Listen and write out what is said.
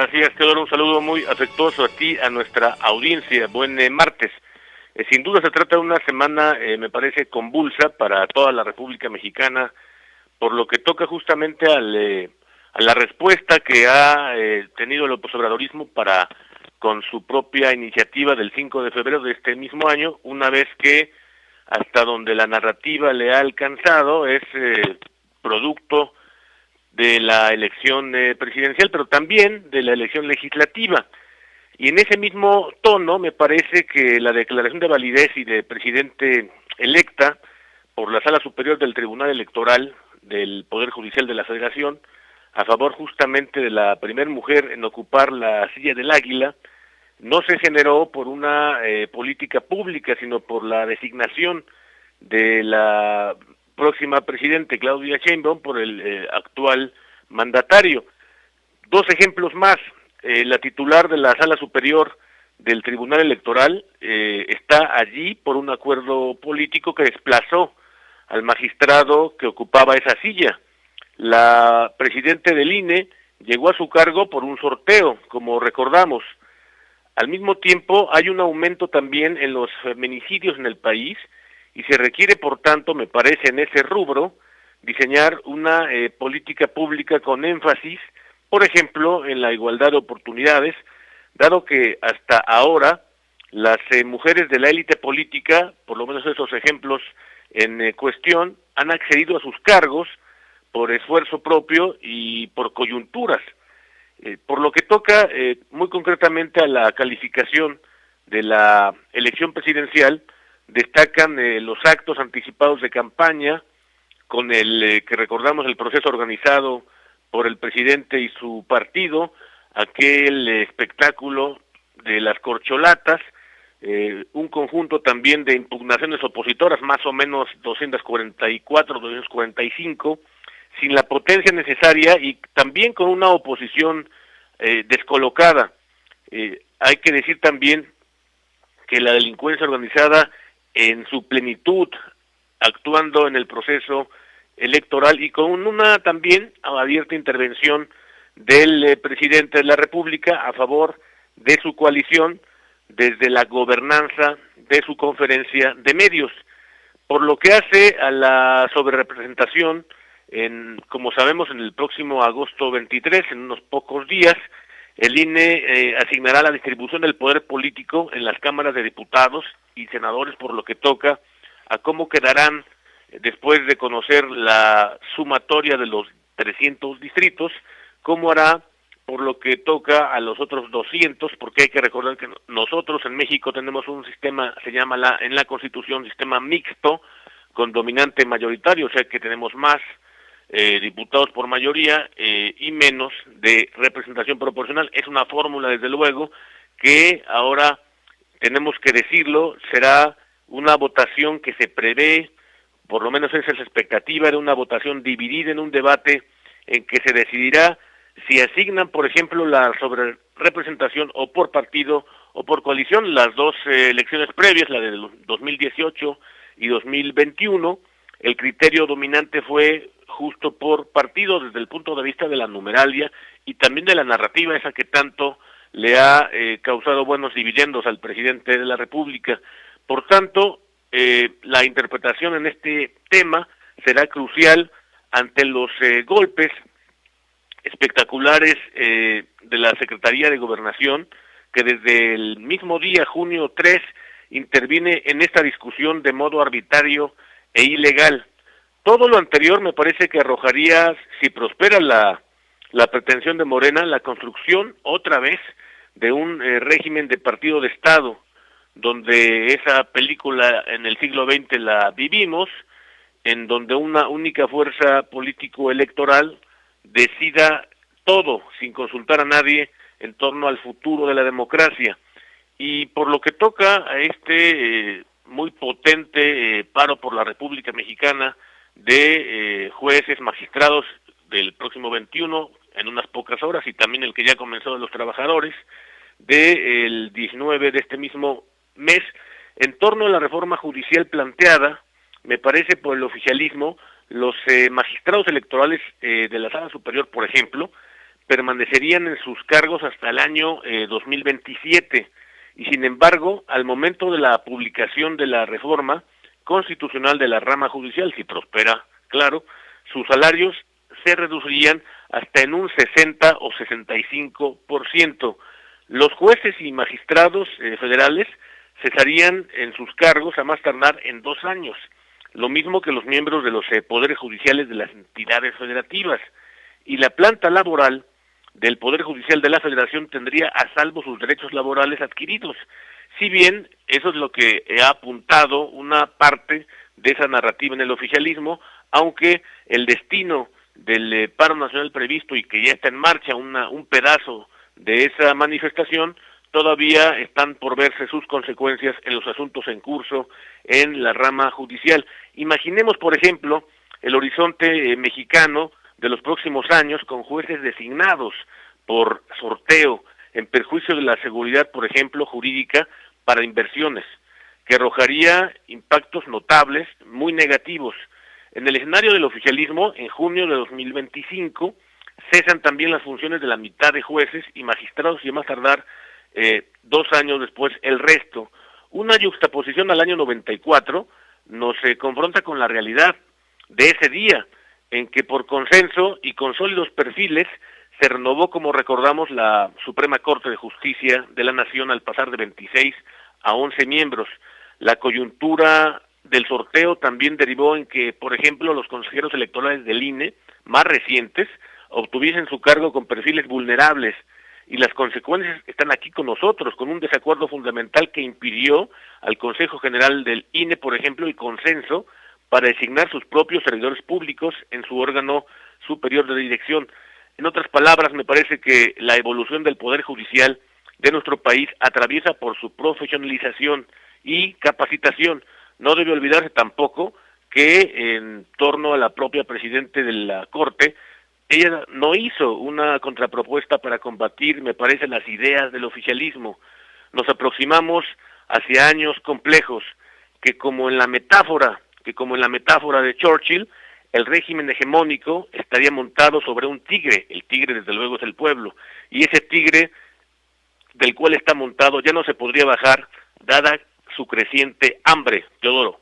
Gracias, Teodoro. Un saludo muy afectuoso a ti, a nuestra audiencia. Buen martes. Sin duda se trata de una semana, me parece, convulsa para toda la República Mexicana, por lo que toca justamente a la respuesta que ha tenido el obostradorismo con su propia iniciativa del 5 de febrero de este mismo año, una vez que hasta donde la narrativa le ha alcanzado es producto de la elección presidencial, pero también de la elección legislativa. Y en ese mismo tono me parece que la declaración de validez y de presidente electa por la Sala Superior del Tribunal Electoral del Poder Judicial de la Federación, a favor justamente de la primera mujer en ocupar la silla del Águila, no se generó por una política pública, sino por la designación de la próxima presidente Claudia Sheinbaum por el actual mandatario. Dos ejemplos más. La titular de la Sala Superior del Tribunal Electoral está allí por un acuerdo político que desplazó al magistrado que ocupaba esa silla. La presidenta del INE llegó a su cargo por un sorteo, como recordamos. Al mismo tiempo, hay un aumento también en los feminicidios en el país y se requiere, por tanto, me parece, en ese rubro, diseñar una política pública con énfasis, por ejemplo, en la igualdad de oportunidades, dado que hasta ahora las mujeres de la élite política, por lo menos esos ejemplos en cuestión, han accedido a sus cargos por esfuerzo propio y por coyunturas. Por lo que toca muy concretamente a la calificación de la elección presidencial, destacan los actos anticipados de campaña, con el que recordamos el proceso organizado por el presidente y su partido, aquel espectáculo de las corcholatas, un conjunto también de impugnaciones opositoras, más o menos 244, 245, sin la potencia necesaria y también con una oposición descolocada. Hay que decir también que la delincuencia organizada en su plenitud, actuando en el proceso electoral y con una también abierta intervención del presidente de la República a favor de su coalición desde la gobernanza de su conferencia de medios. Por lo que hace a la sobrerepresentación, como sabemos, en el próximo agosto 23, en unos pocos días, el INE asignará la distribución del poder político en las cámaras de diputados y senadores, por lo que toca a cómo quedarán, después de conocer la sumatoria de los 300 distritos, cómo hará por lo que toca a los otros 200, porque hay que recordar que nosotros en México tenemos un sistema, se llama en la Constitución, sistema mixto, con dominante mayoritario, o sea que tenemos más diputados por mayoría y menos de representación proporcional. Es una fórmula, desde luego, que ahora tenemos que decirlo, será una votación que se prevé, por lo menos esa es la expectativa, de una votación dividida en un debate en que se decidirá si asignan, por ejemplo, la sobrerepresentación o por partido o por coalición. Las dos elecciones previas, la del 2018 y 2021, el criterio dominante fue justo por partido desde el punto de vista de la numeralia y también de la narrativa esa que tanto le ha causado buenos dividendos al presidente de la República. Por tanto, la interpretación en este tema será crucial ante los golpes espectaculares de la Secretaría de Gobernación, que desde el mismo día, junio 3, interviene en esta discusión de modo arbitrario e ilegal. Todo lo anterior me parece que arrojaría, si prospera la pretensión de Morena, la construcción otra vez de un régimen de partido de Estado, donde esa película en el siglo XX la vivimos, en donde una única fuerza político-electoral decida todo, sin consultar a nadie, en torno al futuro de la democracia. Y por lo que toca a este muy potente paro por la República Mexicana de jueces, magistrados del próximo 21, en unas pocas horas, y también el que ya comenzó de los trabajadores, del 19 de este mismo mes, en torno a la reforma judicial planteada, me parece por el oficialismo, los magistrados electorales de la Sala Superior, por ejemplo, permanecerían en sus cargos hasta el año 2027, y sin embargo, al momento de la publicación de la reforma constitucional de la rama judicial, si prospera, claro, sus salarios se reducirían hasta en un 60 o 65%. Los jueces y magistrados federales cesarían en sus cargos a más tardar en 2 años, lo mismo que los miembros de los poderes judiciales de las entidades federativas, y la planta laboral del Poder Judicial de la Federación tendría a salvo sus derechos laborales adquiridos. Si bien eso es lo que ha apuntado una parte de esa narrativa en el oficialismo, aunque el destino del paro nacional previsto y que ya está en marcha un pedazo de esa manifestación, todavía están por verse sus consecuencias en los asuntos en curso en la rama judicial. Imaginemos, por ejemplo, el horizonte mexicano de los próximos años con jueces designados por sorteo en perjuicio de la seguridad, por ejemplo, jurídica para inversiones, que arrojaría impactos notables, muy negativos. En el escenario del oficialismo, en junio de 2025, cesan también las funciones de la mitad de jueces y magistrados y a más tardar 2 años después el resto. Una yuxtaposición al año 94 nos confronta con la realidad de ese día, en que por consenso y con sólidos perfiles se renovó, como recordamos, la Suprema Corte de Justicia de la Nación al pasar de 26 a 11 miembros. La coyuntura del sorteo también derivó en que, por ejemplo, los consejeros electorales del INE, más recientes, obtuviesen su cargo con perfiles vulnerables, y las consecuencias están aquí con nosotros, con un desacuerdo fundamental que impidió al Consejo General del INE, por ejemplo, el consenso para designar sus propios servidores públicos en su órgano superior de dirección. En otras palabras, me parece que la evolución del Poder Judicial de nuestro país atraviesa por su profesionalización y capacitación. No debe olvidarse tampoco que en torno a la propia presidente de la Corte, ella no hizo una contrapropuesta para combatir, me parece, las ideas del oficialismo. Nos aproximamos hacia años complejos, que como en la metáfora de Churchill, el régimen hegemónico estaría montado sobre un tigre. El tigre, desde luego, es el pueblo, y ese tigre del cual está montado ya no se podría bajar, dada su creciente hambre. Teodoro.